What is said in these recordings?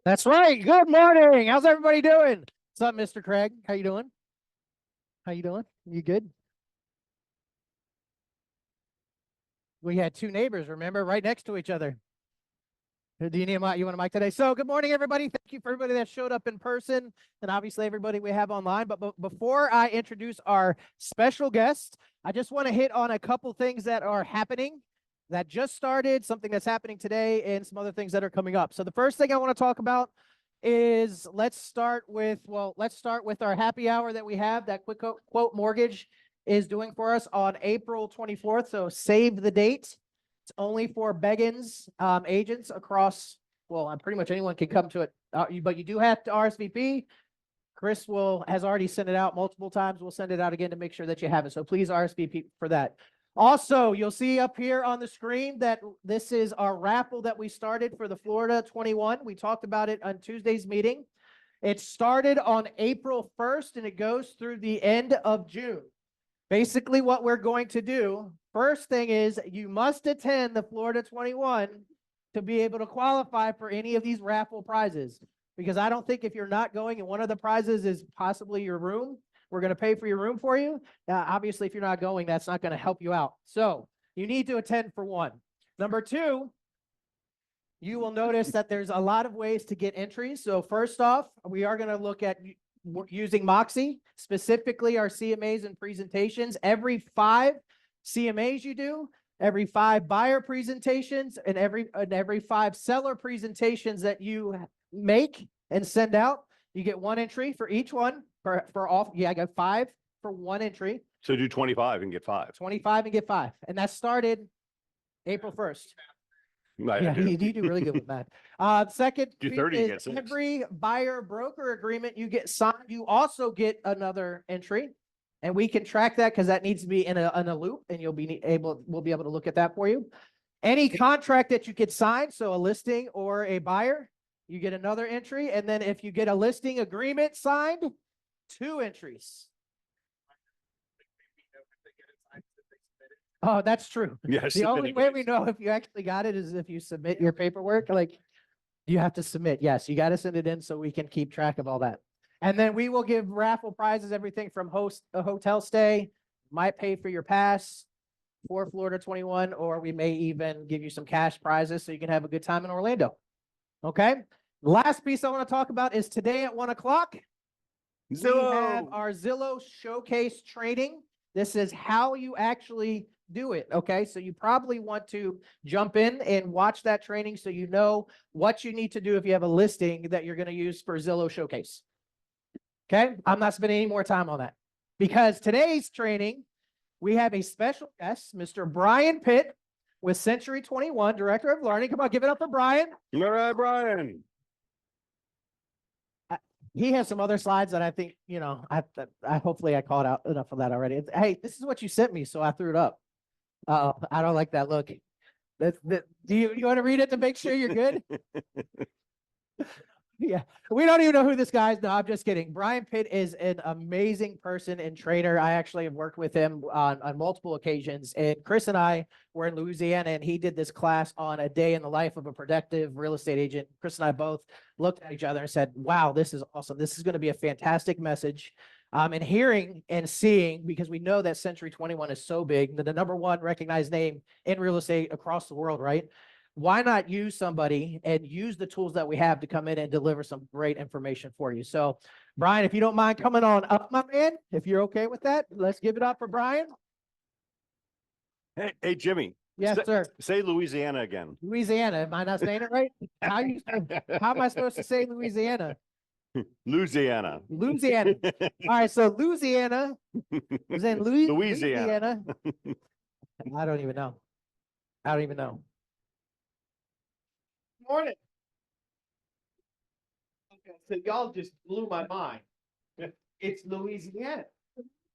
That's right. Good morning. How's everybody doing? What's up, Mr. Craig? How you doing? How you doing? You good? We had two neighbors, remember, right next to each other. Do you need you want a mic today? So good morning, everybody. Thank you for everybody that showed up in person and obviously everybody we have online. But before I introduce our special guest, I just want to hit on a couple things that are happening that just started, something that's happening today, and some other things that are coming up. So the first thing I want to talk about is let's start with our happy hour that we have that Quick Quote Mortgage is doing for us on April 24th. So save the date. It's only for Beggins agents across, well, pretty much anyone can come to it, but you do have to RSVP. Chris has already sent it out multiple times. We'll send it out again to make sure that you have it. So please RSVP for that. Also, you'll see up here on the screen that this is our raffle that we started for the Florida 21. We talked about it on Tuesday's meeting. It started on April 1st and it goes through the end of June. Basically, what we're going to do, first thing is you must attend the Florida 21 to be able to qualify for any of these raffle prizes. Because I don't think if you're not going and one of the prizes is possibly your room, we're going to pay for your room for you. Obviously, if you're not going, that's not going to help you out. So you need to attend for one. Number two, you will notice that there's a lot of ways to get entries. So first off, we are going to look at using Moxie, specifically our CMAs and presentations. Every 5 CMAs you do, every 5 buyer presentations, and every 5 seller presentations that you make and send out, you get 1 entry for each one. For all, yeah, I got 5 for 1 entry. So do 25 and get 5. 25 and get 5, and that started April 1st. Yeah, you do really good with that. Second, do 30, you get 6. Every buyer broker agreement you get signed, you also get another entry, and we can track that because that needs to be in a loop, and we'll be able to look at that for you. Any contract that you get signed, so a listing or a buyer, you get another entry, and then if you get a listing agreement signed, 2 entries. Oh, that's true. Yes. The only way we know if you actually got it is if you submit your paperwork. Like, you have to submit. Yes, you got to send it in so we can keep track of all that. And then we will give raffle prizes, everything from a hotel stay, might pay for your pass for Florida 21, or we may even give you some cash prizes so you can have a good time in Orlando. Okay. Last piece I want to talk about is today at 1 o'clock. Zillow. We have our Zillow showcase training. This is how you actually do it. Okay. So you probably want to jump in and watch that training so you know what you need to do if you have a listing that you're going to use for Zillow showcase. Okay. I'm not spending any more time on that because today's training, we have a special guest, Mr. Bryan Pitt with Century 21, Director of Learning. Come on, give it up for Bryan. All right, Bryan. He has some other slides that I think, I hopefully I called out enough of that already. Hey, this is what you sent me, so I threw it up. I don't like that look. Do you want to read it to make sure you're good? Yeah, we don't even know who this guy is. No, I'm just kidding. Bryan Pitt is an amazing person and trainer. I actually have worked with him on multiple occasions. And Chris and I were in Louisiana, and he did this class on a day in the life of a productive real estate agent. Chris and I both looked at each other and said, wow, this is awesome. This is going to be a fantastic message. And hearing and seeing, because we know that Century 21 is so big, the #1 recognized name in real estate across the world, right? Why not use somebody and use the tools that we have to come in and deliver some great information for you? So, Bryan, if you don't mind coming on up, my man, if you're okay with that, let's give it up for Bryan. Hey, Jimmy. Yes, sir. Say Louisiana again. Louisiana. Am I not saying it right? How am I supposed to say Louisiana? Louisiana. Louisiana. All right, so Louisiana is in Louisiana. I don't even know. Morning. Okay, so y'all just blew my mind. It's Louisiana.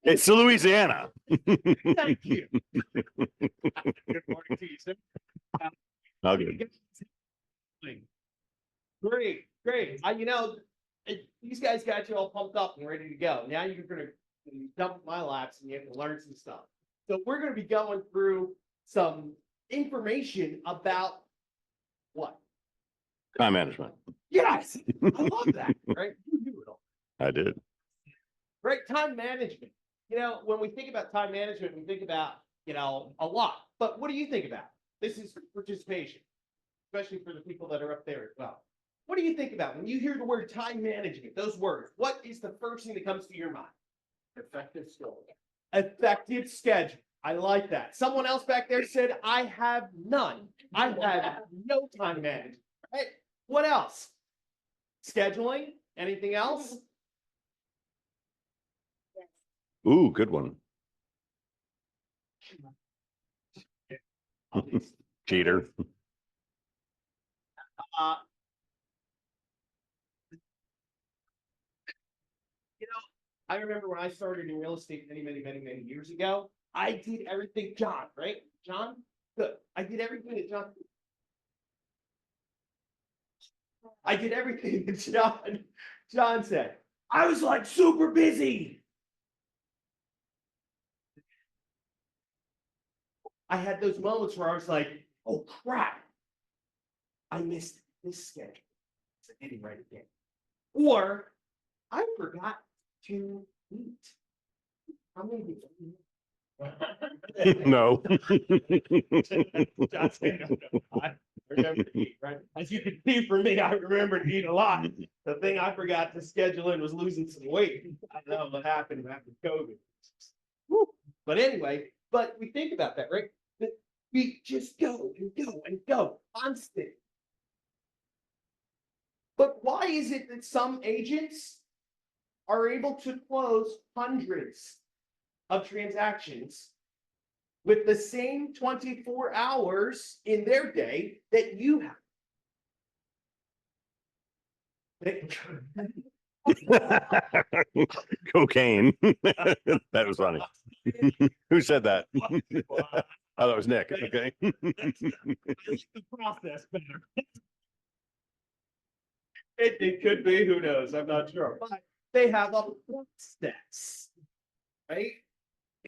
It's Louisiana. Thank you. Good morning to you, sir. Okay. Great. These guys got you all pumped up and ready to go. Now you're going to dump my laps and you have to learn some stuff. So we're going to be going through some information about what? Time management. Yes, I love that, right? You do it all. I did. Right, time management. You know, when we think about time management, we think about, you know, a lot. But what do you think about? This is participation, especially for the people that are up there as well. What do you think about when you hear the word time management, those words? What is the first thing that comes to your mind? Effective schedule. Effective schedule. I like that. Someone else back there said, I have none. I have no time management. Right? What else? Scheduling? Anything else? Ooh, good one. Cheater. Uh, you know, I remember when I started in real estate many years ago, I did everything, John, right? John? Good. I did everything that John. I did everything that John said. I was like super busy. I had those moments where I was like, oh crap. I missed this schedule. So I didn't write it down. Or I forgot to eat. How many people? No. John's saying, "No, I remember to eat, right? As you can see for me, I remember to eat a lot. The thing I forgot to schedule in was losing some weight. I don't know what happened after COVID. Woo. But anyway, but we think about that, right? That we just go and go and go, constant. But why is it that some agents are able to close hundreds of transactions with the same 24 hours in their day that you have? Cocaine. That was funny. Who said that? Oh, that was Nick. Okay. The process better. It could be, who knows? I'm not sure. But they have a process, right?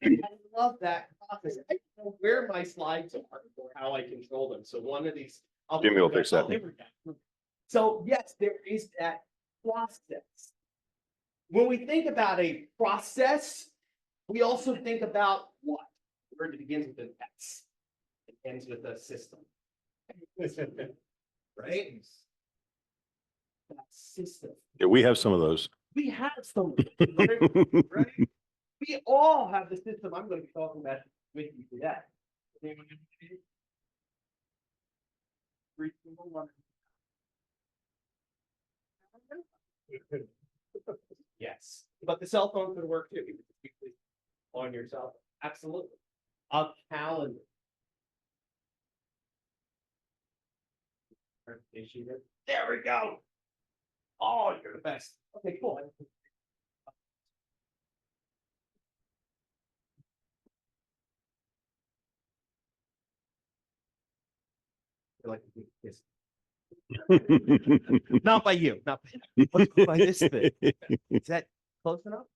And I love that process. I don't know where my slides are or how I control them. So one of these. Jimmy will fix that. Here we go. So yes, there is that process. When we think about a process, we also think about what? The word that begins with an S. It ends with a system. Right? That system. Yeah, we have some of those. We have some, right? We all have the system I'm going to be talking about with you today. Three, two, one. Yes, but the cell phone could work too. On your cell phone. Absolutely. A calendar. There we go. Oh, you're the best. Okay, cool. Like this. Not by you. Not by, by this thing. Is that close enough?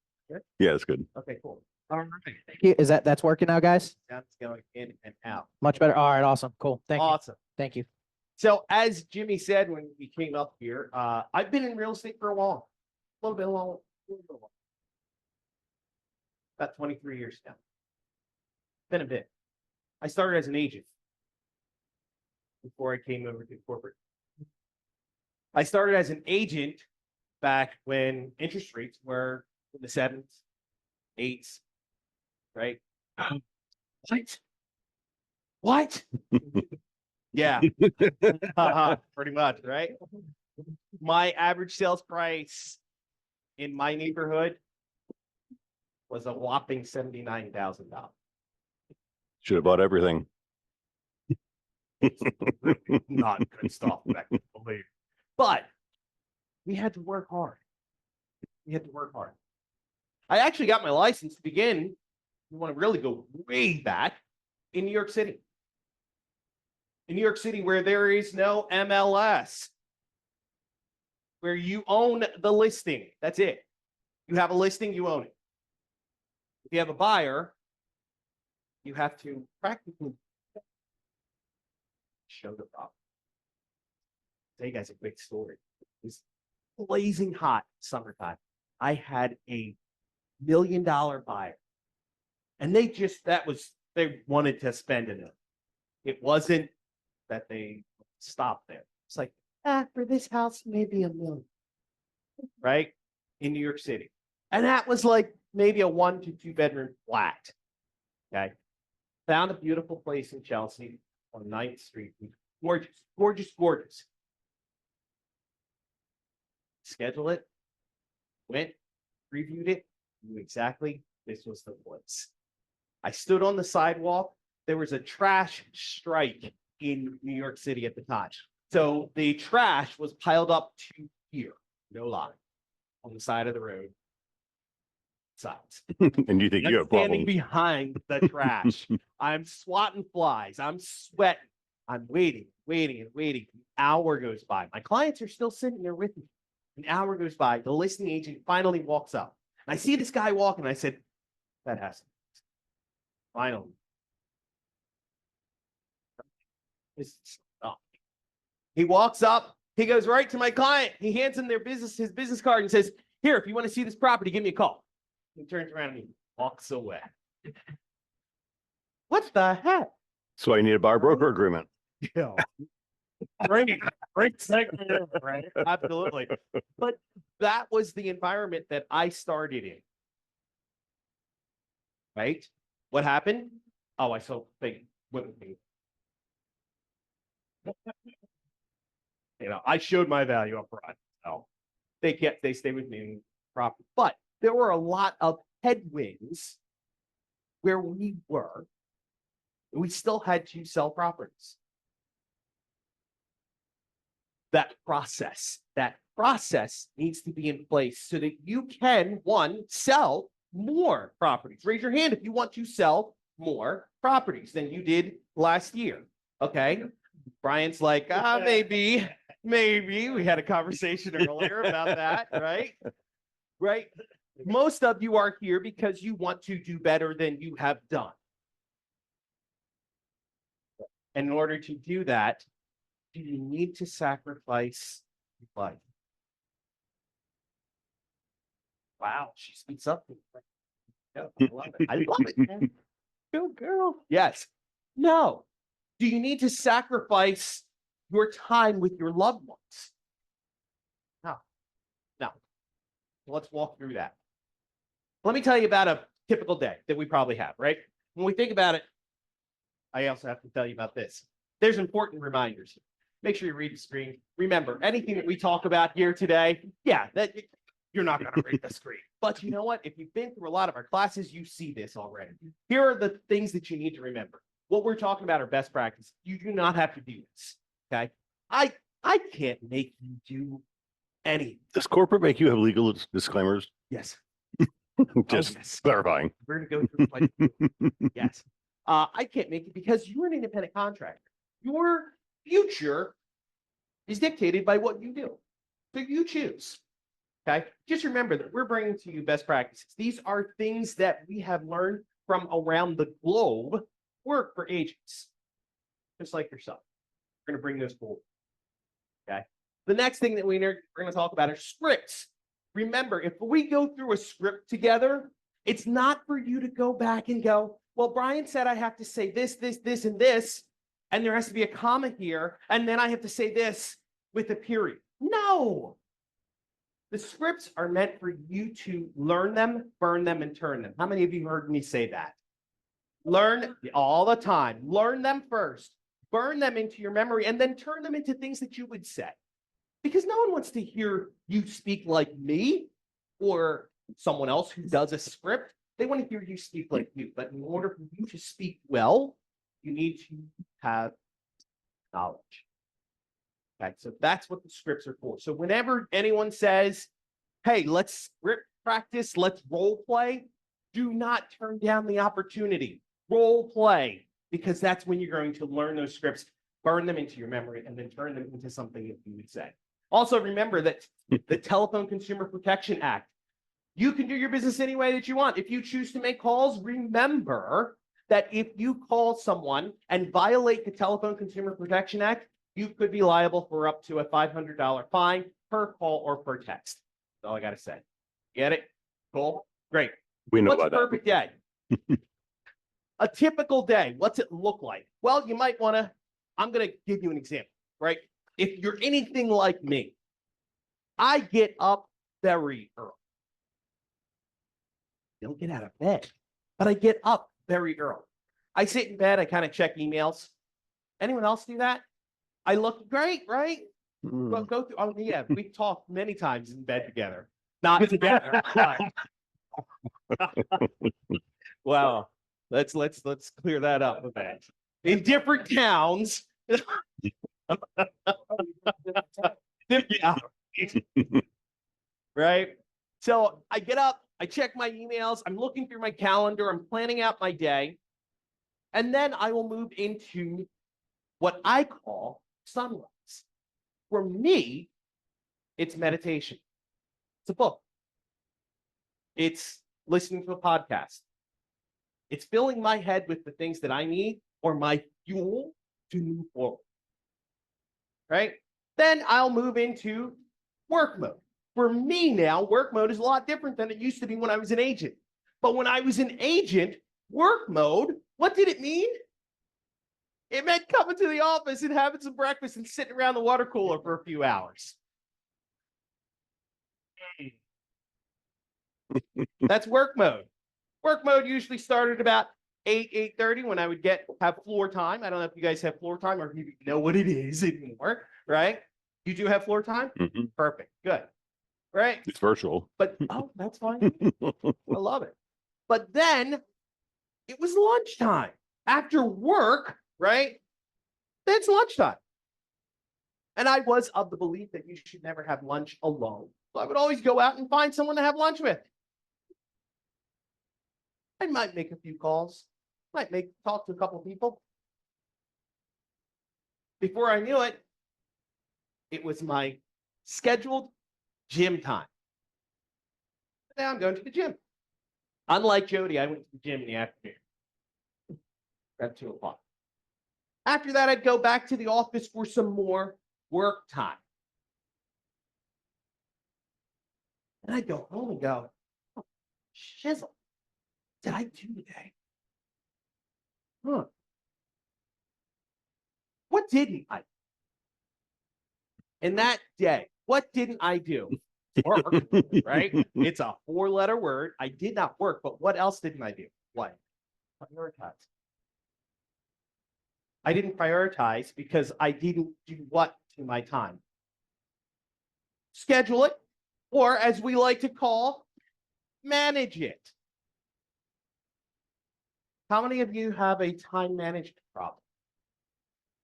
Yeah, it's good. Okay, cool. All right. Thank you. That's working now, guys? That's going in and out. Much better. All right, awesome. Cool. Thank you. Awesome. Thank you. So as Jimmy said when we came up here, I've been in real estate for a while. A little bit long. About 23 years now. Been a bit. I started as an agent before I came over to corporate. I started as an agent back when interest rates were in the 7s, 8s, right? What? What? Yeah. Pretty much, right? My average sales price in my neighborhood was a whopping $79,000. Should have bought everything. Not good stuff, I can believe. But we had to work hard. We had to work hard. I actually got my license to begin. You want to really go way back in New York City. In New York City, where there is no MLS, where you own the listing. That's it. You have a listing, you own it. If you have a buyer, you have to practically show the property. tell you guys a quick story. It was blazing hot summertime. I had a $1 million buyer. And they wanted to spend it. It wasn't that they stopped there. It's like, for this house, maybe $1 million. Right? In New York City. And that was like maybe a 1 to 2 bedroom flat. Okay. Found a beautiful place in Chelsea on 9th Street. Gorgeous, gorgeous, gorgeous. Schedule it. Went, reviewed it, knew exactly this was the place. I stood on the sidewalk. There was a trash strike in New York City at the time. So the trash was piled up to here, no lie, on the side of the road. Sides. And you think I'm you have standing problems? behind the trash. I'm swatting flies. I'm sweating. I'm waiting. An hour goes by. My clients are still sitting there with me. An hour goes by. The listing agent finally walks up. And I see this guy walking. I said, that has to be. Finally. He walks up. He goes right to my client. He hands him his business card and says, here, if you want to see this property, give me a call. He turns around and he walks away. What the heck? So I need a buyer broker agreement. Yeah. Great segment, right? Absolutely. But that was the environment that I started in. Right? What happened? Oh, I saw they went with me. I showed my value up front. So they stayed with me properly. But there were a lot of headwinds where we were. We still had to sell properties. That process needs to be in place so that you can, one, sell more properties. Raise your hand if you want to sell more properties than you did last year. Okay. Brian's like, maybe. We had a conversation earlier about that, right? Right. Most of you are here because you want to do better than you have done. And in order to do that, do you need to sacrifice life? Wow, she speaks up. Yeah, I love it. I love it, man. Go, girl. Yes. No. Do you need to sacrifice your time with your loved ones? No. No. Let's walk through that. Let me tell you about a typical day that we probably have, right? When we think about it, I also have to tell you about this. There's important reminders here. Make sure you read the screen. Remember, anything that we talk about here today, you're not going to read the screen. But you know what? If you've been through a lot of our classes, you see this already. Here are the things that you need to remember. What we're talking about are best practices. You do not have to do this, okay? I can't make you do anything. Does corporate make you have legal disclaimers? Yes. Just Yes. clarifying. We're going to go through yes. I can't make it because you're an independent contractor. Your future is dictated by what you do. So you choose. Okay. Just remember that we're bringing to you best practices. These are things that we have learned from around the globe, work for agents, just like yourself. We're going to bring those forward. Okay. The next thing that we're going to talk about are scripts. Remember, if we go through a script together, it's not for you to go back and go, well, Brian said I have to say this, and this, and there has to be a comma here, and then I have to say this with a period. No. The scripts are meant for you to learn them, burn them, and turn them. How many of you heard me say that? Learn all the time. Learn them first, burn them into your memory, and then turn them into things that you would say. Because no one wants to hear you speak like me or someone else who does a script. They want to hear you speak like you. But in order for you to speak well, you need to have knowledge. Okay, so that's what the scripts are for. So whenever anyone says, hey, let's script practice, let's role play, do not turn down the opportunity. Role play, because that's when you're going to learn those scripts, burn them into your memory, and then turn them into something that you would say. Also, remember that the Telephone Consumer Protection Act, you can do your business any way that you want. If you choose to make calls, remember that if you call someone and violate the Telephone Consumer Protection Act, you could be liable for up to a $500 fine per call or per text. That's all I got to say. Get it? Cool. Great. We know What's a about that. perfect day? A typical day, what's it look like? Well, you might want to, I'm going to give you an example, right? If you're anything like me, I get up very early. Don't get out of bed, but I get up very early. I sit in bed, I kind of check emails. Anyone else do that? I look great, right? Mm. Go through. Oh, yeah, we've talked many times in bed together. Not together. Wow. Let's clear that up a bit. In different towns. Yeah. Right. So I get up, I check my emails, I'm looking through my calendar, I'm planning out my day, and then I will move into what I call sunrise. For me, it's meditation. It's a book. It's listening to a podcast. It's filling my head with the things that I need or my fuel to move forward. Right? Then I'll move into work mode. For me now, work mode is a lot different than it used to be when I was an agent. But when I was an agent, work mode, what did it mean? It meant coming to the office and having some breakfast and sitting around the water cooler for a few hours. That's work mode. Work mode usually started about 8:30 when I would have floor time. I don't know if you guys have floor time or if you know what it is anymore, right? You do have floor time? Mhm. Perfect. Good. Right? It's virtual. But oh, that's fine. I love it. But then it was lunchtime. After work, right? Then it's lunchtime. And I was of the belief that you should never have lunch alone. So I would always go out and find someone to have lunch with. I might make a few calls, talk to a couple of people. Before I knew it, it was my scheduled gym time. Now I'm going to the gym. Unlike Jody, I went to the gym in the afternoon at 2 o'clock. After that, I'd go back to the office for some more work time. And I'd go home and go, oh, shizzle, did I do today? Huh. What didn't I do? In that day, what didn't I do? Work, right? It's a 4-letter word. I did not work, but what else didn't I do? What? Prioritize. I didn't prioritize because I didn't do what to my time? Schedule it, or as we like to call, manage it. How many of you have a time management problem?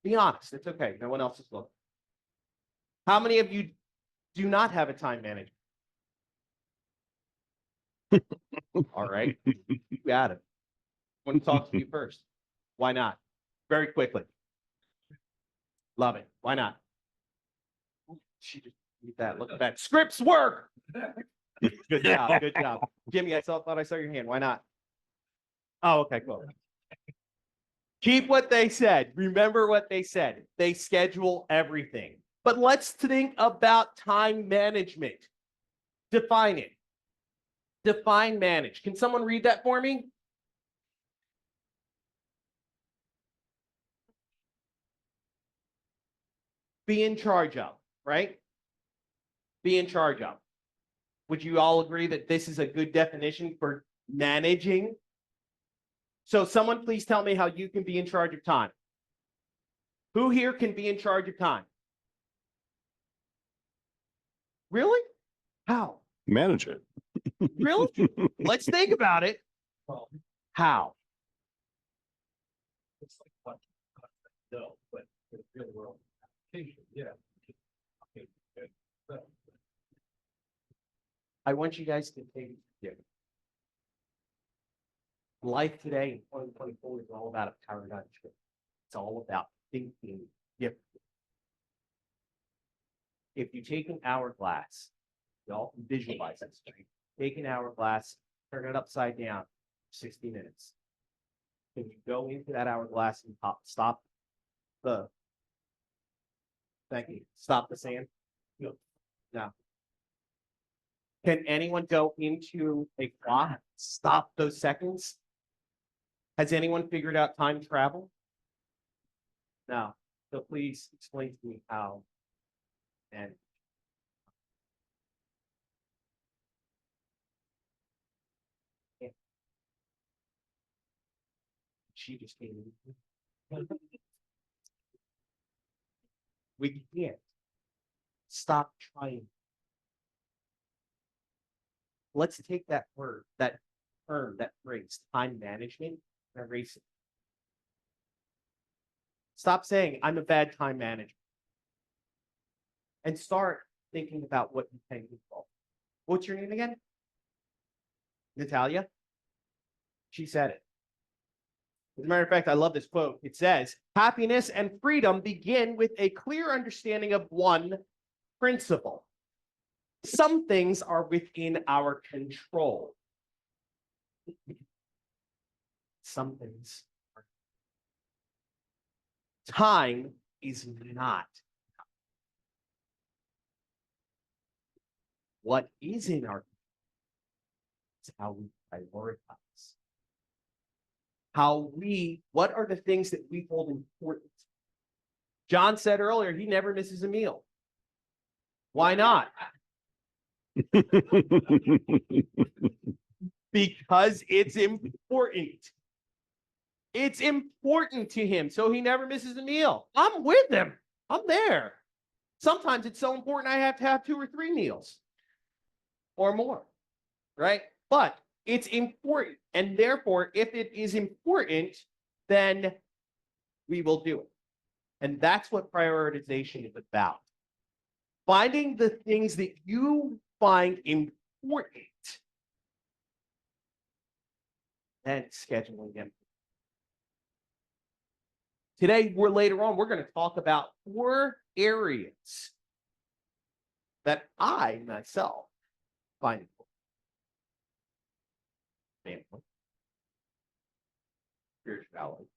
Be honest. It's okay. No one else is looking. How many of you do not have a time management? All right. You got it. I want to talk to you first. Why not? Very quickly. Love it. Why not? She just did that. Look at that. Scripts work. Good job. Good job. Jimmy, I thought I saw your hand. Why not? Oh, okay, cool. Keep what they said. Remember what they said. They schedule everything. But let's think about time management. Define it. Define manage. Can someone read that for me? Be in charge of, right? Be in charge of. Would you all agree that this is a good definition for managing? So someone please tell me how you can be in charge of time. Who here can be in charge of time? Really? How? Manage it. Really? Let's think about it. How? It's like what? No, but in the real world application, yeah. Okay, good. So, I want you guys to take it. Life today in 2024 is all about a paradigm shift. It's all about thinking differently. If you take an hourglass, you all can visualize this, right? Take an hourglass, turn it upside down, 60 minutes. Can you go into that hourglass and stop the Thank you. Stop the sand. No. No. Can anyone go into a clock, stop those seconds? Has anyone figured out time travel? No. So please explain to me how. And she just came in. We can't stop trying. Let's take that word, that term, that phrase, time management, and erase it. Stop saying I'm a bad time manager. And start thinking about what you can control. What's your name again? Natalia? She said it. As a matter of fact, I love this quote. It says, happiness and freedom begin with a clear understanding of one principle. Some things are within our control. Some things are. Time is not. What is in our control is how we prioritize. What are the things that we hold important? John said earlier, he never misses a meal. Why not? Because it's important. It's important to him, so he never misses a meal. I'm with him. I'm there. Sometimes it's so important I have to have 2 or 3 meals or more, right? But it's important, and therefore, if it is important, then we will do it. And that's what prioritization is about. Finding the things that you find important and scheduling them. Today, later on, we're going to talk about 4 areas that I myself find important. Family, spirituality,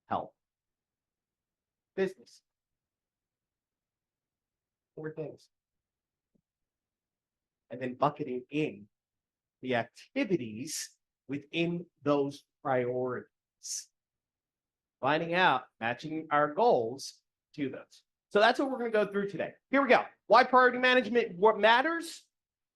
health, business. 4 things. And then bucketing in the activities within those priorities. Finding out, matching our goals to those. So that's what we're going to go through today. Here we go. Why priority management, what matters?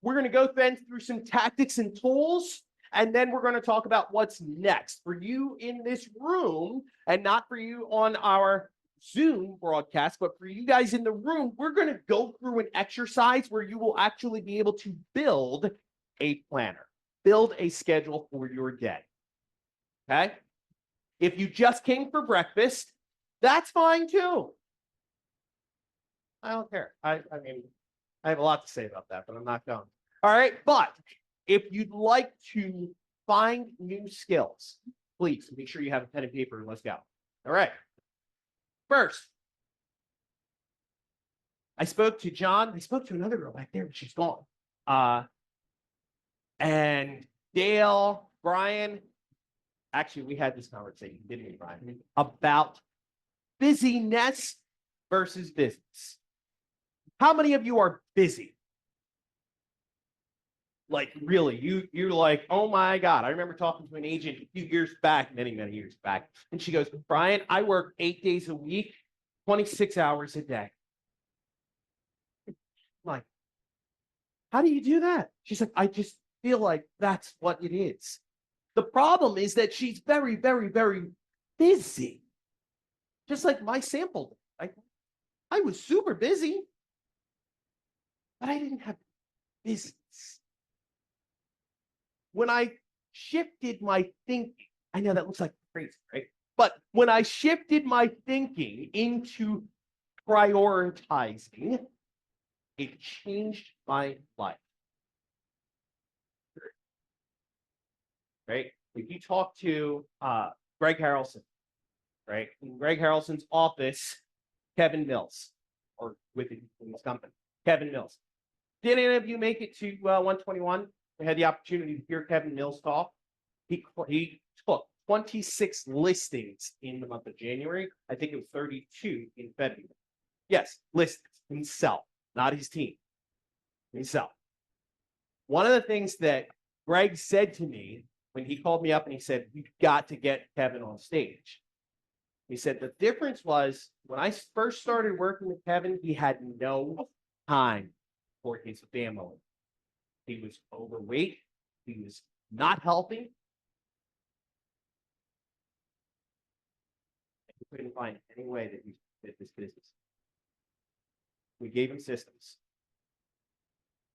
We're going to go then through some tactics and tools, and then we're going to talk about what's next for you in this room, and not for you on our Zoom broadcast, but for you guys in the room. We're going to go through an exercise where you will actually be able to build a planner, build a schedule for your day. Okay? If you just came for breakfast, that's fine too. I don't care. I mean, I have a lot to say about that, but I'm not going. All right. But if you'd like to find new skills, please make sure you have a pen and paper and let's go. All right. First, I spoke to John. I spoke to another girl back there, but she's gone. And Dale, Bryan. Actually, we had this conversation, didn't we, Bryan? About busyness versus business. How many of you are busy? Like, really, you're like, oh my God. I remember talking to an agent a few years back, many years back. And she goes, Bryan, I work 8 days a week, 26 hours a day. I'm like, how do you do that? She's like, I just feel like that's what it is. The problem is that she's very, very, very busy. Just like my sample. I was super busy, but I didn't have business. When I shifted my thinking, I know that looks like crazy, right? But when I shifted my thinking into prioritizing, it changed my life. Right? If you talk to Greg Harrelson, right? In Greg Harrelson's office, Kevin Mills, or with his company, Kevin Mills. Did any of you make it to 121? I had the opportunity to hear Kevin Mills talk. He took 26 listings in the month of January. I think it was 32 in February. Yes, listings himself, not his team. Himself. One of the things that Greg said to me when he called me up and he said, "We've got to get Kevin on stage." He said the difference was when I first started working with Kevin, he had no time for his family. He was overweight. He was not healthy. He couldn't find any way that he could fit this business. We gave him systems.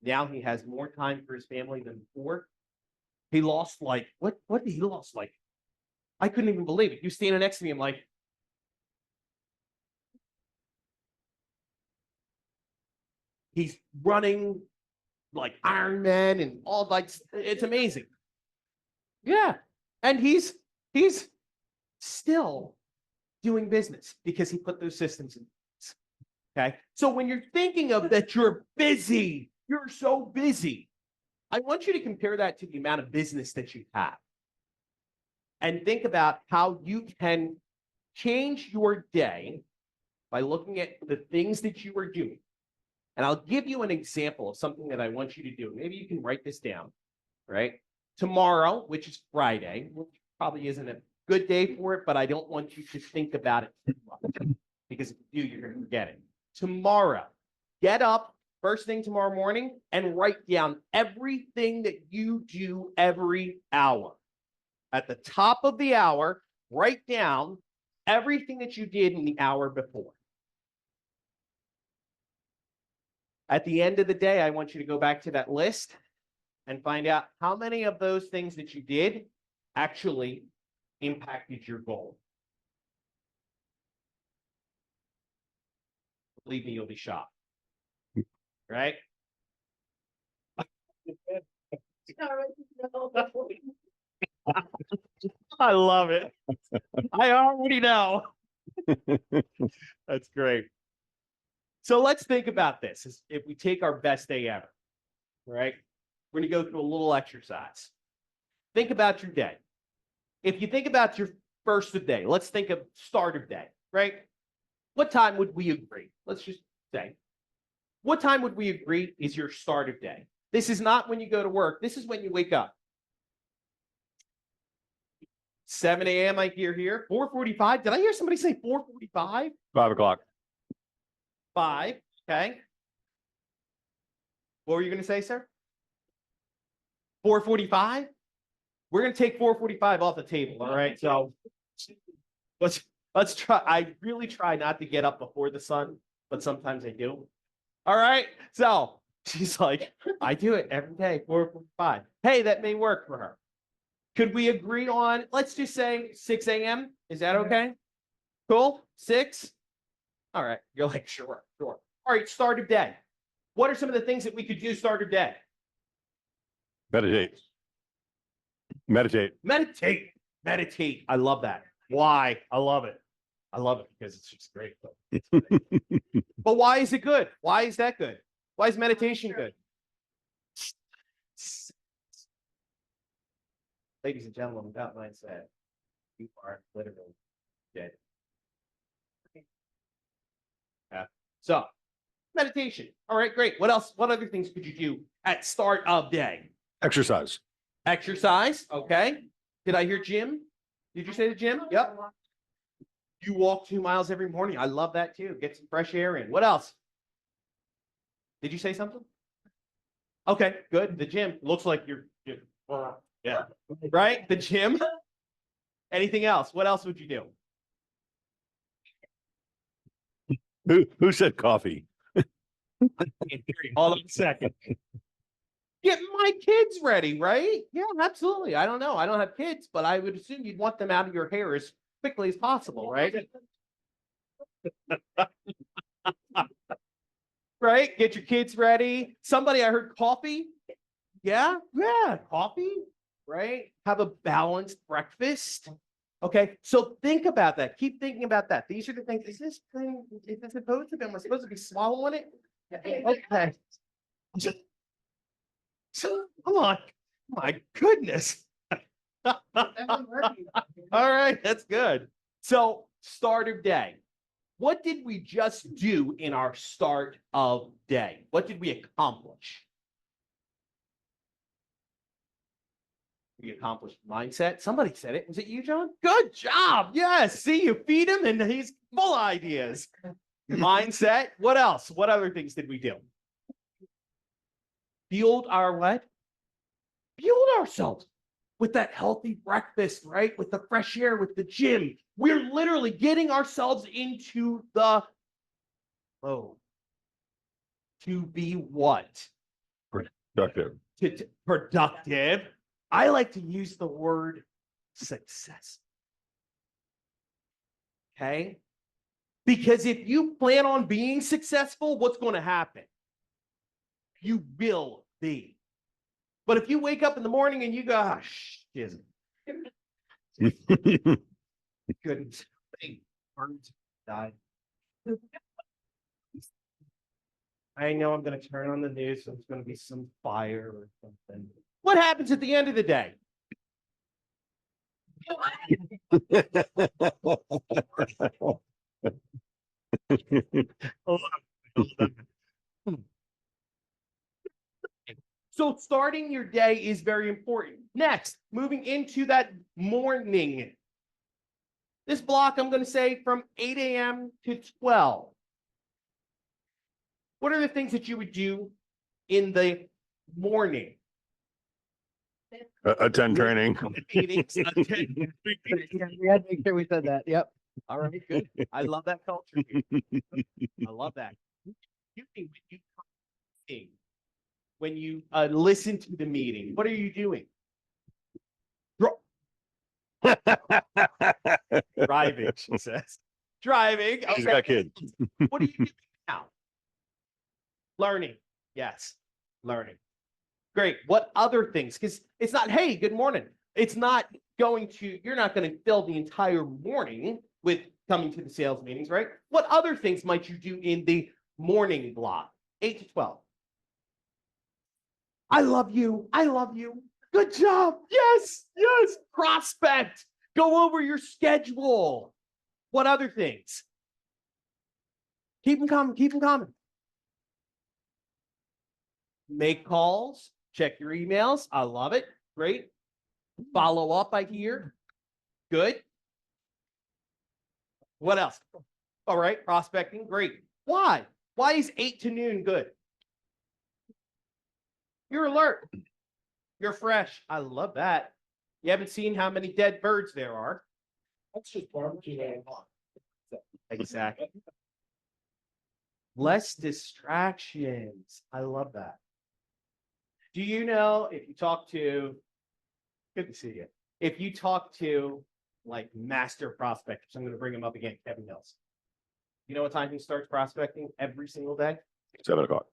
Now he has more time for his family than before. He lost like, what did he lost? Like, I couldn't even believe it. He was standing next to me. I'm like, he's running like Iron Man and all, like, it's amazing. Yeah. And he's still doing business because he put those systems in place. Okay. So when you're thinking of that, you're busy, you're so busy. I want you to compare that to the amount of business that you have. And think about how you can change your day by looking at the things that you are doing. And I'll give you an example of something that I want you to do. Maybe you can write this down, right? Tomorrow, which is Friday, which probably isn't a good day for it, but I don't want you to think about it too much, because if you do, you're going to forget it. Tomorrow, get up first thing tomorrow morning and write down everything that you do every hour. At the top of the hour, write down everything that you did in the hour before. At the end of the day, I want you to go back to that list and find out how many of those things that you did actually impacted your goal. Believe me, you'll be shocked. Right? I love it. I already know. That's great. So let's think about this. If we take our best day ever, right? We're going to go through a little exercise. Think about your day. If you think about your first of day, let's think of start of day, right? What time would we agree? Let's just say, what time would we agree is your start of day? This is not when you go to work. This is when you wake up. 7 a.m. I hear here. 4:45. Did I hear somebody say 4:45? 5 o'clock. 5. Okay. What were you going to say, sir? 4:45? We're going to take 4:45 off the table. All right. So let's try. I really try not to get up before the sun, but sometimes I do. All right. So she's like, I do it every day, 4:45. Hey, that may work for her. Could we agree on, let's just say 6 a.m.? Is that okay? Cool? 6? All right. You're like, sure. All right. Start of day. What are some of the things that we could do start of day? Meditate. Meditate. I love that. Why? I love it because it's just great. But why is it good? Why is that good? Why is meditation good? Ladies and gentlemen, without mindset, you are literally dead. Yeah. So, meditation. All right, great. What else? What other things could you do at start of day? Exercise. Exercise. Okay. Did I hear gym? Did you say the gym? Yep. You walk 2 miles every morning. I love that too. Get some fresh air in. What else? Did you say something? Okay, good. The gym. Looks like you're yeah. Right? The gym. Anything else? What else would you do? Who said coffee? Hold on a second. Get my kids ready, right? Yeah, absolutely. I don't know. I don't have kids, but I would assume you'd want them out of your hair as quickly as possible, right? Right? Get your kids ready. Somebody, I heard coffee. Yeah, coffee, right? Have a balanced breakfast. Okay, so think about that. Keep thinking about that. These are the things. Is this supposed to be? Am I supposed to be swallowing it? Okay. So, come on. My goodness. All right, that's good. So, start of day. What did we just do in our start of day? What did we accomplish? We accomplished mindset. Somebody said it. Was it you, John? Good job. Yes. See, you feed him and he's full of ideas. Mindset. What else? What other things did we do? Fueled our what? Fueled ourselves with that healthy breakfast, right? With the fresh air, with the gym. We're literally getting ourselves into the flow. To be what? Productive. Productive. I like to use the word success. Okay? Because if you plan on being successful, what's going to happen? You will be. But if you wake up in the morning and you go, oh, shit, goodness, birds died. I know I'm going to turn on the news, so it's going to be some fire or something. What happens at the end of the day? So starting your day is very important. Next, moving into that morning. This block, I'm going to say from 8 a.m. to 12. What are the things that you would do in the morning? Attend training. Meetings, attend We had to make sure we said that. Yep. All right, good. I love that culture. I love that. When you listen to the meeting, what are you doing? Driving, she says. Driving. She's Okay. got kids. What are you doing now? Learning. Yes, learning. Great. What other things? Because it's not, hey, good morning. It's not going to, you're not going to fill the entire morning with coming to the sales meetings, right? What other things might you do in the morning block? 8 to 12. I love you. I love you. Good job. Yes, yes. Prospect. Go over your schedule. What other things? Keep them coming. Keep them coming. Make calls. Check your emails. I love it. Great. Follow up, I hear. Good. What else? All right. Prospecting. Great. Why? Why is 8 to noon good? You're alert. You're fresh. I love that. You haven't seen how many dead birds there are. That's just barbecue. Exactly. Less distractions. I love that. Do you know if you talk to, good to see you. If you talk to like master prospectors, I'm going to bring him up again, Kevin Mills. You know what time he starts prospecting every single day? 7 o'clock.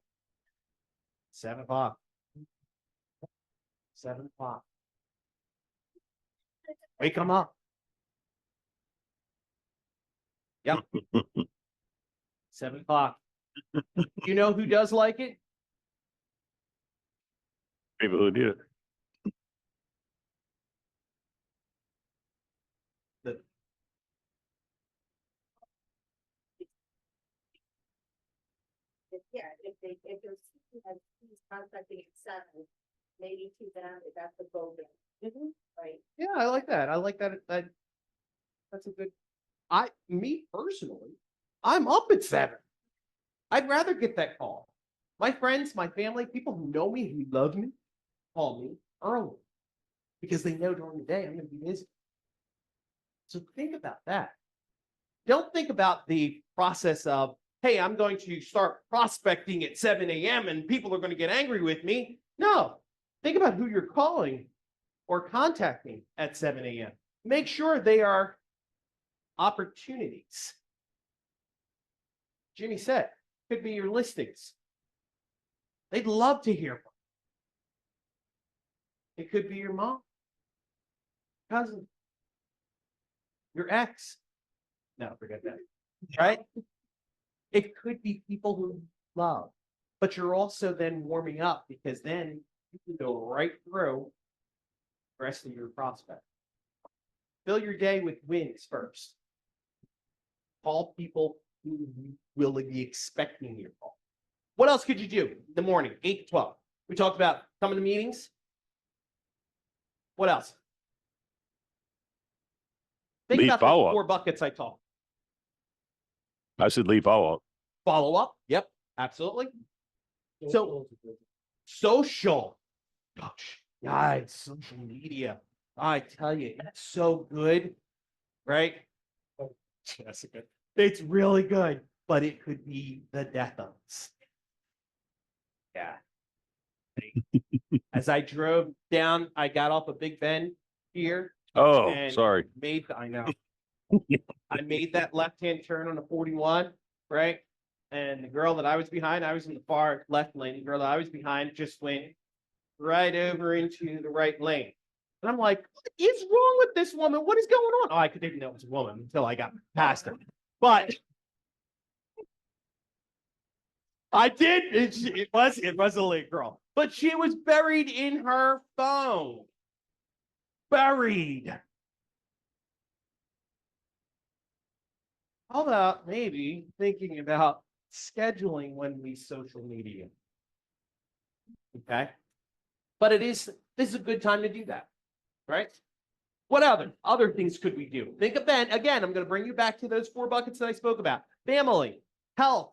7 o'clock. 7 o'clock. Wake him up. Yep. 7 o'clock. You know who does like it? People who did it. If you're seeing that he's prospecting at 7, maybe to them, that's the goal then, right? Yeah, I like that. I like that. That's a good. Me personally, I'm up at 7. I'd rather get that call. My friends, my family, people who know me, who love me, call me early because they know during the day I'm going to be busy. So think about that. Don't think about the process of, hey, I'm going to start prospecting at 7 a.m. and people are going to get angry with me. No, think about who you're calling or contacting at 7 a.m. Make sure they are opportunities. Jimmy said, could be your listings. They'd love to hear from you. It could be your mom, cousin, your ex. No, forget that. Right? It could be people who love, but you're also then warming up because then you can go right through the rest of your prospects. Fill your day with wins first. Call people who will be expecting your call. What else could you do in the morning, 8 to 12? We talked about coming to meetings. What else? Think Lead about those follow-up. 4 buckets I talked. I said leave follow-up. Follow up. Yep, absolutely. So social. Gosh, guys, social media. I tell you, it's so good, right? Oh, Jessica, it's really good, but it could be the death of us. Yeah. As I drove down, I got off of Big Ben here. Oh, and sorry. I know. I made that left-hand turn on the 41, right? And the girl that I was behind, I was in the far left lane. The girl that I was behind just went right over into the right lane. And I'm like, what is wrong with this woman? What is going on? Oh, I didn't know it was a woman until I got past her. But I did. It was a late girl. But she was buried in her phone. Buried. How about maybe thinking about scheduling when we social media? Okay. But this is a good time to do that, right? What other things could we do? Think of Ben. Again, I'm going to bring you back to those 4 buckets that I spoke about. Family, health,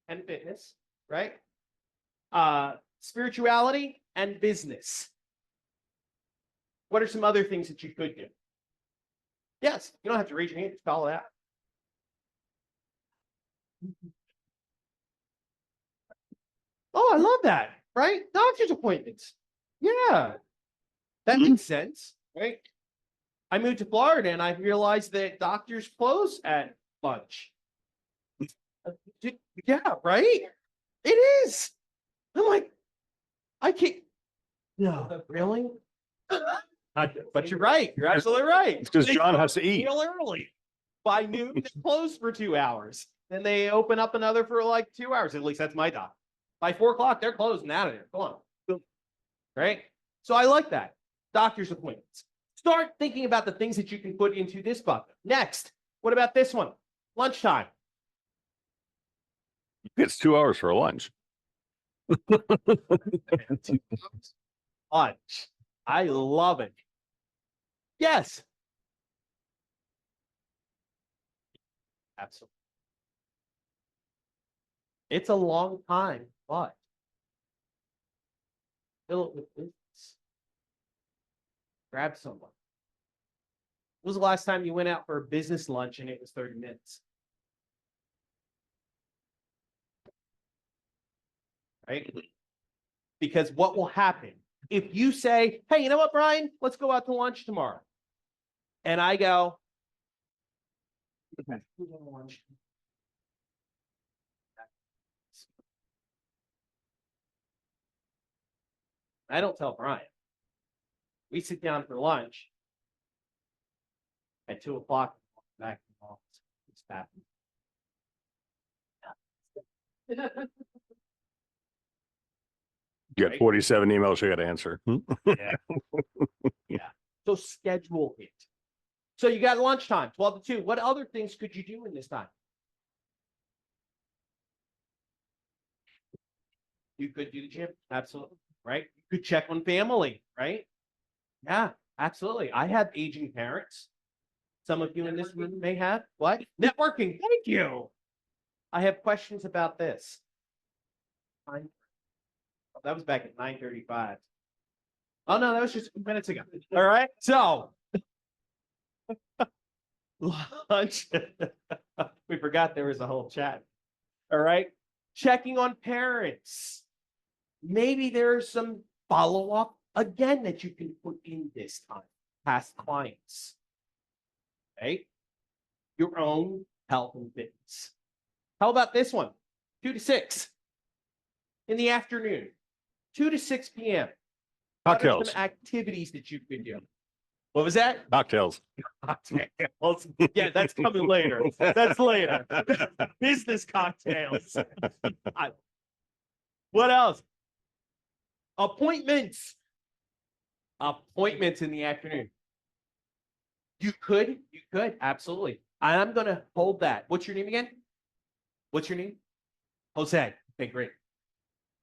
and fitness, right? Spirituality and business. What are some other things that you could do? Yes, you don't have to raise your hand, just call it out. Oh, I love that, right? Doctor's appointments. Yeah, that makes sense, right? I moved to Florida and I realized that doctors close at lunch. Yeah, right? It is. I'm like, I can't. No, really? But you're right. You're absolutely right. It's 'cause They John start has to eat. real early. By noon, they close for 2 hours. Then they open up another for like 2 hours. At least that's my doc. By 4 o'clock, they're closing out of there. Go on. Boom. Right? So I like that. Doctor's appointments. Start thinking about the things that you can put into this bucket. Next, what about this one? Lunchtime. It's 2 hours for lunch. Lunch. I love it. Yes. Absolutely. It's a long time, but fill it with business. Grab someone. When was the last time you went out for a business lunch and it was 30 minutes? Right? Because what will happen if you say, hey, you know what, Bryan? Let's go out to lunch tomorrow. And I go, okay, we're going to lunch. I don't tell Bryan. We sit down for lunch at 2 o'clock. Back to the office. It's happening. You got Right. 47 emails you got to answer. Yeah. So schedule it. So you got lunchtime, 12 to 2. What other things could you do in this time? You could do the gym. Absolutely. Right. You could check on family. Right. Yeah, absolutely. I have aging parents. Some of you in this room may have. What? Networking. Thank you. I have questions about this. That was back at 9:35. Oh, no, that was just a few minutes ago. All right. So, lunch. We forgot there was a whole chat. All right. Checking on parents. Maybe there's some follow up again that you can put in this time. Past clients. Okay. Your own health and fitness. How about this one? 2 to 6 in the afternoon, 2 to 6 p.m. What are Cocktails. some activities that you could do? What was that? Cocktails. Cocktails. Yeah, that's coming later. That's later. Business cocktails. What else? Appointments. Appointments in the afternoon. You could, absolutely. I'm gonna hold that. What's your name again? What's your name? Jose. Okay, great.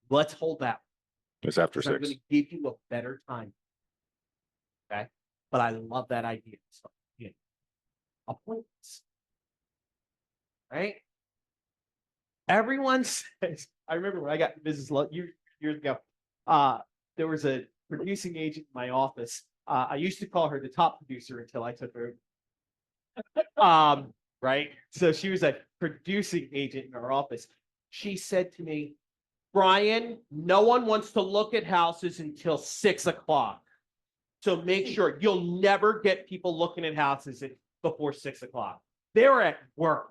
Let's hold that. It's after 'Cause I'm 6. gonna give you a better time. Okay, but I love that idea. So, yeah. Appointments. Right? Everyone says, I remember when I got in business years ago, there was a producing agent in my office. I used to call her the top producer until I took her. Right. So she was a producing agent in our office. She said to me, Bryan, no one wants to look at houses until 6 o'clock. So make sure you'll never get people looking at houses before 6 o'clock. They're at work.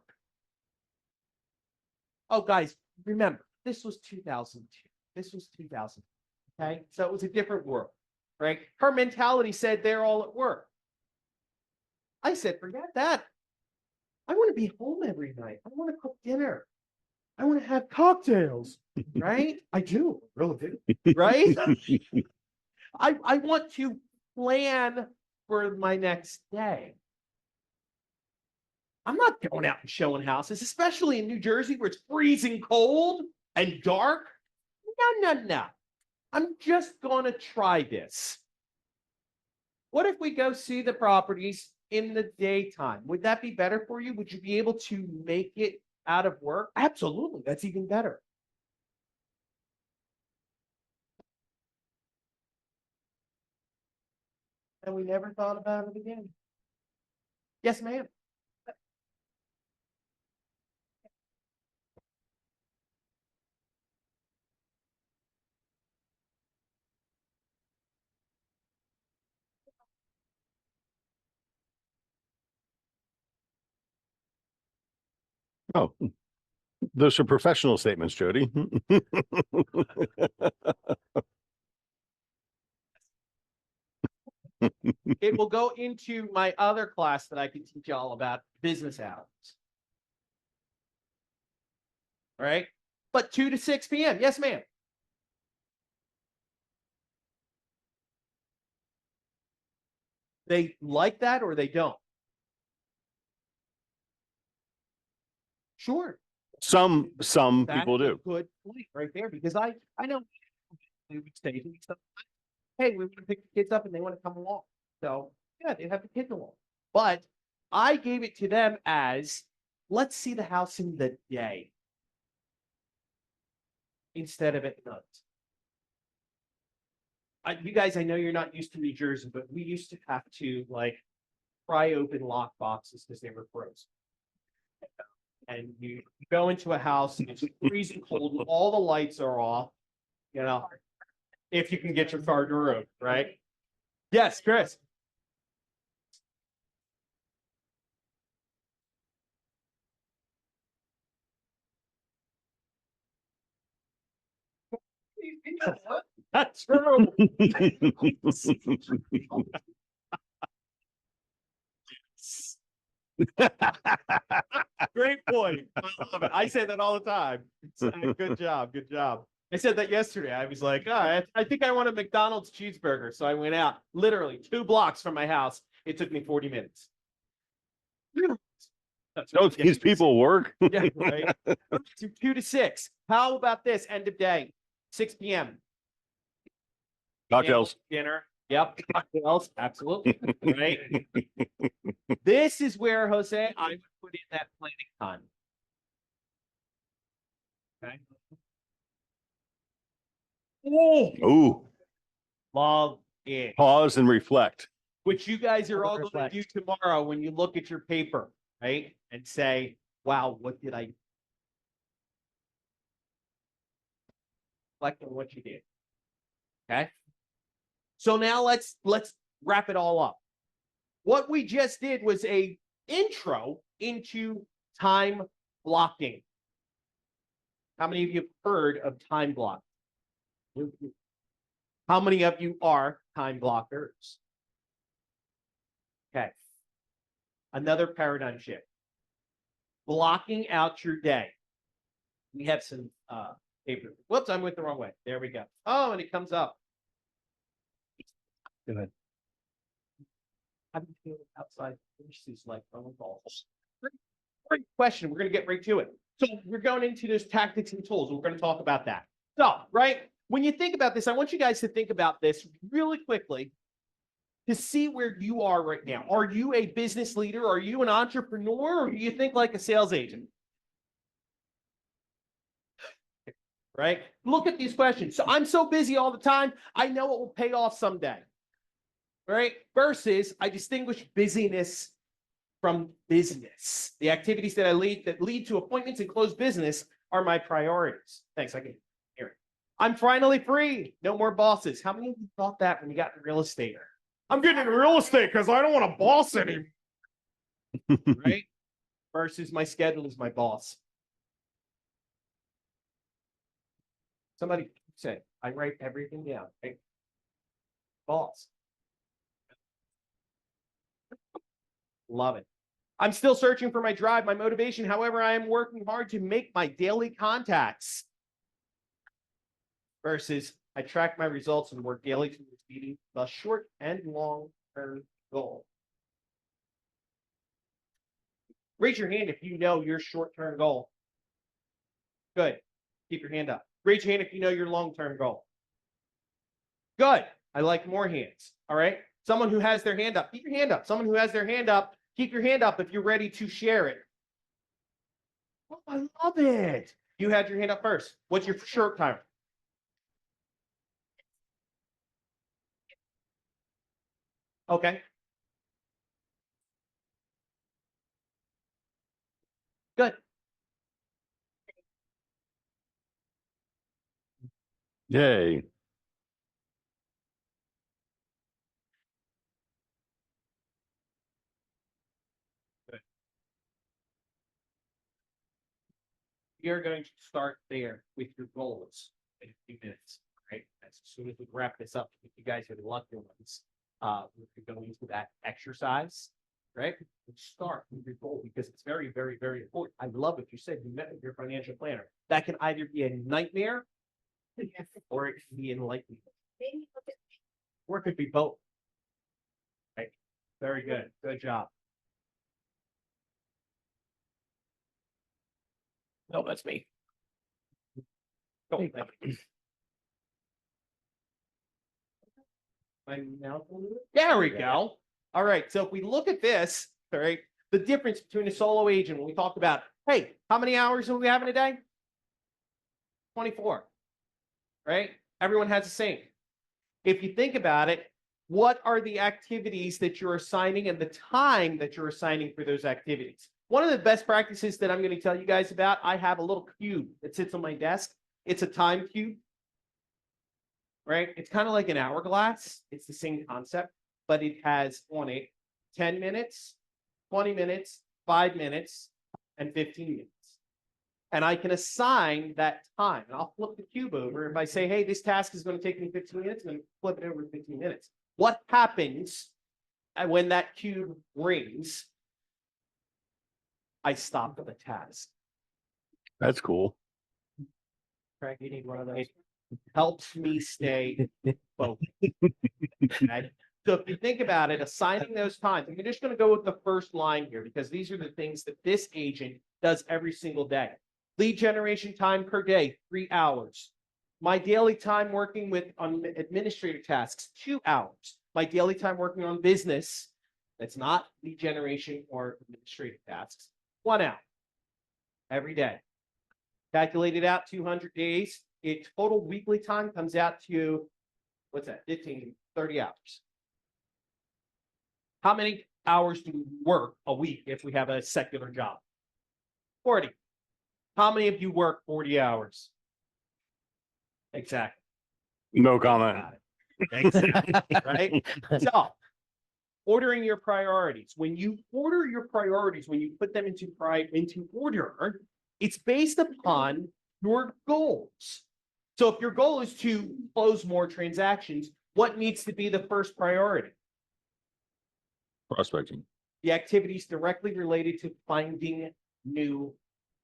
Oh, guys, remember, this was 2002. This was 2000. Okay. So it was a different world, right? Her mentality said they're all at work. I said, forget that. I want to be home every night. I want to cook dinner. I want to have cocktails, right? I do, really do, right? I want to plan for my next day. I'm not going out and showing houses, especially in New Jersey where it's freezing cold and dark. No. I'm just going to try this. What if we go see the properties in the daytime? Would that be better for you? Would you be able to make it out of work? Absolutely. That's even better. And we never thought about it again. Yes, ma'am. Oh, those are professional statements, Jody. It will go into my other class that I can teach you all about business hours. All right. But 2 to 6 p.m. Yes, ma'am. They like that or they don't? Sure. Some That's people do. a good point right there because I know they would say to me something like, hey, we want to pick the kids up and they want to come along. So yeah, they have the kids along. But I gave it to them as let's see the house in the day instead of at night. You guys, I know you're not used to New Jersey, but we used to have to like pry open lock boxes because they were frozen. And you go into a house and it's freezing cold, and all the lights are off, you know, if you can get your car door open, right? Yes, Chris. That's true. Great point. I love it. I say that all the time. Good job. Good job. I said that yesterday. I was like, I think I want a McDonald's cheeseburger. So I went out literally 2 blocks from my house. It took me 40 minutes. Don't these people work? Yeah, right. 2 to 6. How about this end of day? 6 p.m. Cocktails. Dinner. Yep. Cocktails. Absolutely. Right. This is where, Jose, I would put in that planning time. Okay. Oh, Ooh, love it. pause and reflect. Which you guys are all going to do tomorrow when you look at your paper, right? And say, wow, what did I reflect on what you did? Okay. So now let's wrap it all up. What we just did was a intro into time blocking. How many of you have heard of time blocking? How many of you are time blockers? Okay. Another paradigm shift. Blocking out your day. We have some paper. Whoops, I went the wrong way. There we go. Oh, and it comes up. Go ahead. How do you feel outside forces like phone calls? Great question. We're going to get right to it. So we're going into those tactics and tools. We're going to talk about that. So, right, when you think about this, I want you guys to think about this really quickly to see where you are right now. Are you a business leader? Are you an entrepreneur? Or do you think like a sales agent? Right? Look at these questions. So I'm so busy all the time, I know it will pay off someday. Right? Versus I distinguish busyness from business. The activities that I lead that lead to appointments and close business are my priorities. Thanks, I can hear it. I'm finally free. No more bosses. How many of you thought that when you got in real estate? I'm getting into real estate because I don't want a boss anymore. Right? Versus my schedule is my boss. Somebody said, I write everything down. Right? Boss. Love it. I'm still searching for my drive, my motivation. However, I am working hard to make my daily contacts. Versus I track my results and work daily towards meeting the short and long-term goal. Raise your hand if you know your short-term goal. Good. Keep your hand up. Raise your hand if you know your long-term goal. Good. I like more hands. All right. Someone who has their hand up, keep your hand up. Someone who has their hand up, keep your hand up if you're ready to share it. Oh, I love it. You had your hand up first. What's your short time? Okay. Good. Yay. You're going to start there with your goals in a few minutes, right? As soon as we wrap this up, if you guys are the lucky ones, we're going into that exercise, right? Start with your goal because it's very, very, very important. I love what you said. You met with your financial planner. That can either be a nightmare or it can be enlightening, Maybe look at or it could be both. Right? Very good. Good job. No, that's me. Oh, thank you. There we go. All right. So if we look at this, all right, the difference between a solo agent when we talk about, hey, how many hours do we have in a day? 24. Right? Everyone has the same. If you think about it, what are the activities that you're assigning and the time that you're assigning for those activities? One of the best practices that I'm going to tell you guys about, I have a little cube that sits on my desk. It's a time cube, right? It's kind of like an hourglass. It's the same concept, but it has on it 10 minutes, 20 minutes, 5 minutes, and 15 minutes. And I can assign that time. And I'll flip the cube over. If I say, hey, this task is going to take me 15 minutes, I'm going to flip it over to 15 minutes. What happens when that cube rings? I stop the task. That's cool. Craig, you need one of those. It helps me stay focused. Okay? So if you think about it, assigning those times, I'm just going to go with the first line here because these are the things that this agent does every single day. Lead generation time per day, 3 hours. My daily time working on administrative tasks, 2 hours. My daily time working on business, that's not lead generation or administrative tasks, 1 hour every day. Calculated out 200 days. Its total weekly time comes out to, what's that, 30 hours. How many hours do we work a week if we have a secular job? 40. How many of you work 40 hours? Exactly. No comment. Exactly. Right? So, ordering your priorities. When you order your priorities, when you put them into order, it's based upon your goals. So if your goal is to close more transactions, what needs to be the first priority? Prospecting. The activities directly related to finding new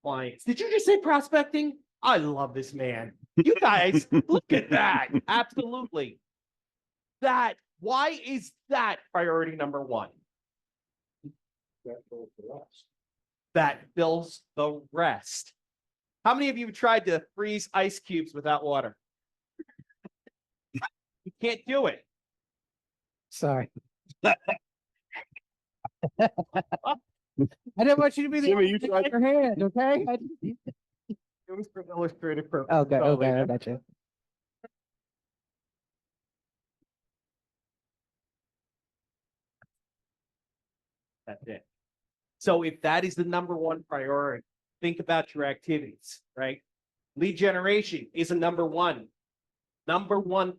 clients. Did you just say prospecting? I love this man. You guys, look at that. Absolutely. Why is that priority number one? that goes for us. That fills the rest. How many of you have tried to freeze ice cubes without water? You can't do it. Sorry. I didn't want you to be the Jimmy, one you to tried- raise your hand, okay? It was for illustrative purposes. Okay, only, okay, I man. got you. That's it. So if that is the number one priority, think about your activities, right? Lead generation is a number one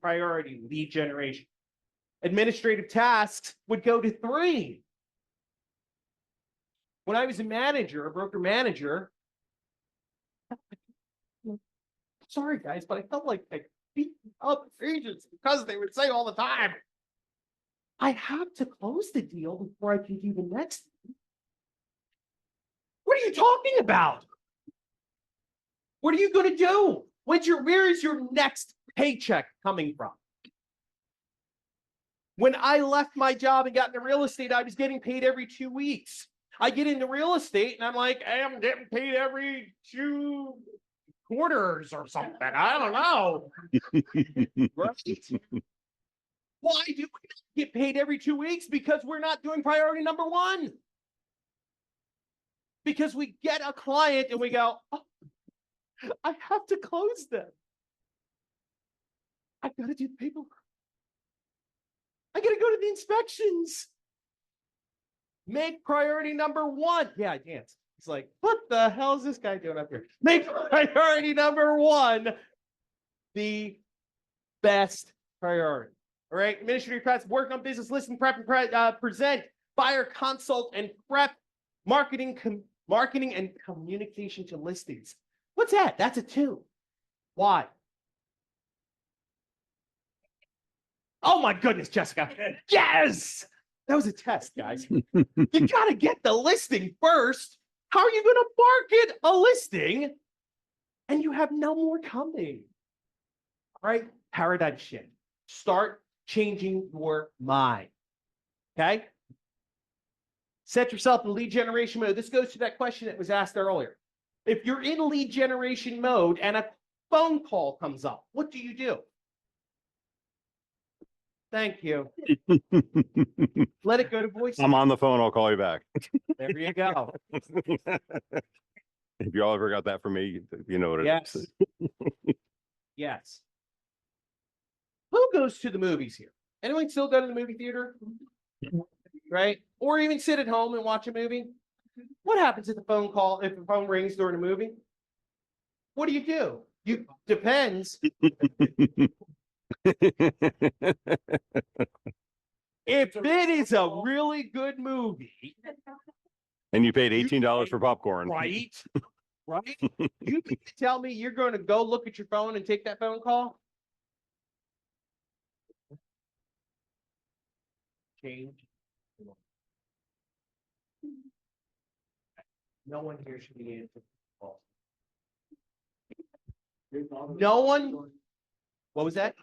priority, lead generation. Administrative tasks would go to 3. When I was a manager, a broker manager, sorry guys, but I felt like I beat up agents because they would say all the time, I have to close the deal before I can do the next. What are you talking about? What are you going to do? Where is your next paycheck coming from? When I left my job and got into real estate, I was getting paid every 2 weeks. I get into real estate and I'm like, hey, I'm getting paid every 2 quarters or something. I don't know. Right? Why do we not get paid every 2 weeks? Because we're not doing priority number 1. Because we get a client and we go, oh, I have to close them. I've got to do the paperwork. I got to go to the inspections. Make priority number 1. Yeah, I dance. It's like, what the hell is this guy doing up here? Make priority number 1 the best priority. All right, administrative tasks, work on business, listen, prep, and present, buyer consult, and prep, marketing and communication to listings. What's that? That's a 2. Why? Oh my goodness, Jessica. Yes! That was a test, guys. You got to get the listing first. How are you going to market a listing and you have no more coming? All right, paradigm shift. Start changing your mind. Okay? Set yourself in lead generation mode. This goes to that question that was asked earlier. If you're in lead generation mode and a phone call comes up, what do you do? Thank you. Let it go to voice. I'm on the phone. I'll call you back. There you go. If y'all ever got that from me, you know what it Yes. is. Yes. Who goes to the movies here? Anyone still go to the movie theater? Right? Or even sit at home and watch a movie? What happens if the phone call, if the phone rings during a movie? What do? You depends. If it is a really good movie, And you paid $18 for popcorn. right? Right? You mean to tell me you're going to go look at your phone and take that phone call? Change. No one here should be answering calls. No one. What was that?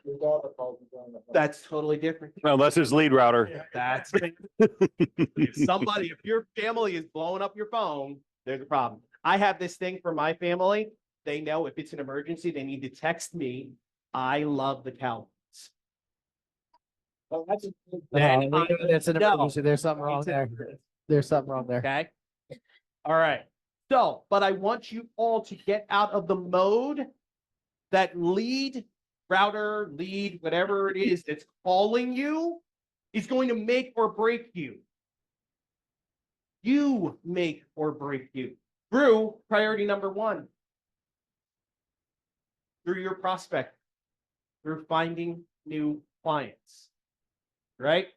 That's totally different. Well, that's his lead router. That's if your family is blowing up your phone, there's a problem. I have this thing for my family. They know if it's an emergency, they need to text me. I love the Cowboys. That's an No. emergency. There's something wrong It's a- there. There's something wrong there. Okay. All right. So, but I want you all to get out of the mode that lead router, lead, whatever it is that's calling you is going to make or break you. You make or break you through priority number 1. Through your prospect, through finding new clients, right?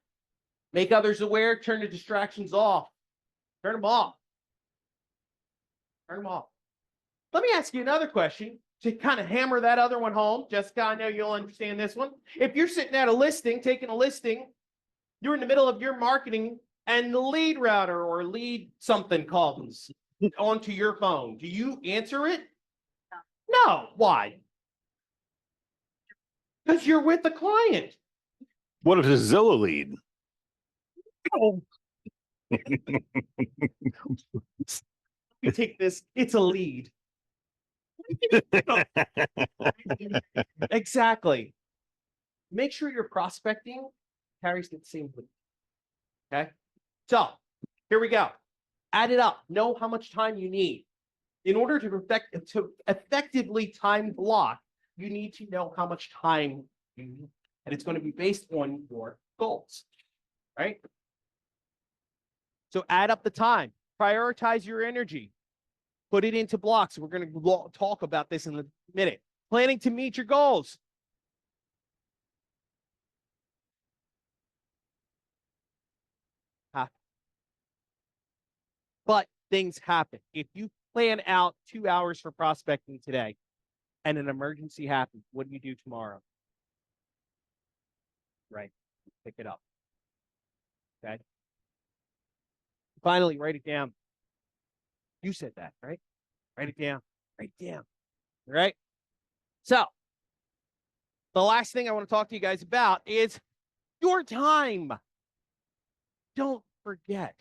Make others aware, turn the distractions off. Turn them off. Turn them off. Let me ask you another question to kind of hammer that other one home. Jessica, I know you'll understand this one. If you're sitting at a listing, taking a listing, you're in the middle of your marketing and the lead router or lead something calls onto your phone. Do you answer it? No. Why? Because you're with the client. What if it's Zillow lead? Oh. You take this, it's a lead. Exactly. Make sure your prospecting carries the same lead. Okay. So here we go. Add it up. Know how much time you need. In order to effectively time block, you need to know how much time you need. And it's going to be based on your goals. Right? So add up the time. Prioritize your energy. Put it into blocks. We're going to talk about this in a minute. Planning to meet your goals. But things happen. If you plan out 2 hours for prospecting today and an emergency happens, what do you do tomorrow? Right. Pick it up. Okay. Finally, write it down. You said that, right? Write it down. Write it down. All right. So the last thing I want to talk to you guys about is your time. Don't forget,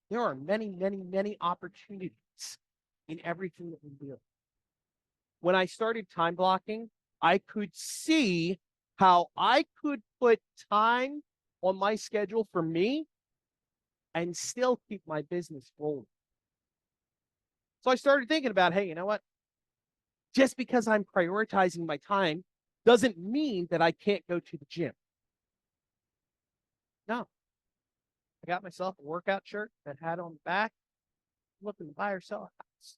there are many, many, many opportunities in everything that we do. When I started time blocking, I could see how I could put time on my schedule for me and still keep my business rolling. So I started thinking about, hey, you know what? Just because I'm prioritizing my time doesn't mean that I can't go to the gym. No. I got myself a workout shirt that had on the back. I'm looking to buy or sell a house.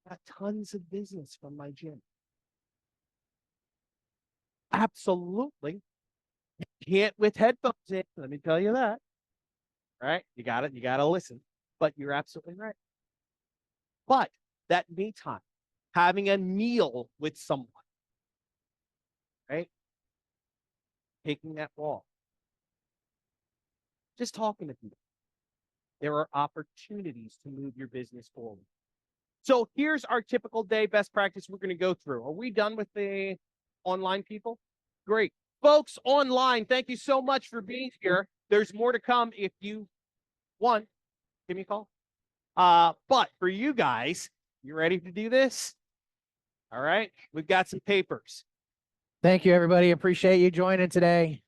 Got tons of business from my gym. Absolutely. Can't with headphones in. Let me tell you that. Right? You got it. You got to listen. But you're absolutely right. But that me time, having a meal with someone, right? Taking that walk, just talking to people. There are opportunities to move your business forward. So here's our typical day best practice we're going to go through. Are we done with the online people? Great. Folks online, thank you so much for being here. There's more to come if you want. Give me a call. But for you guys, you ready to do this? All right. We've got some papers. Thank you, everybody. Appreciate you joining today.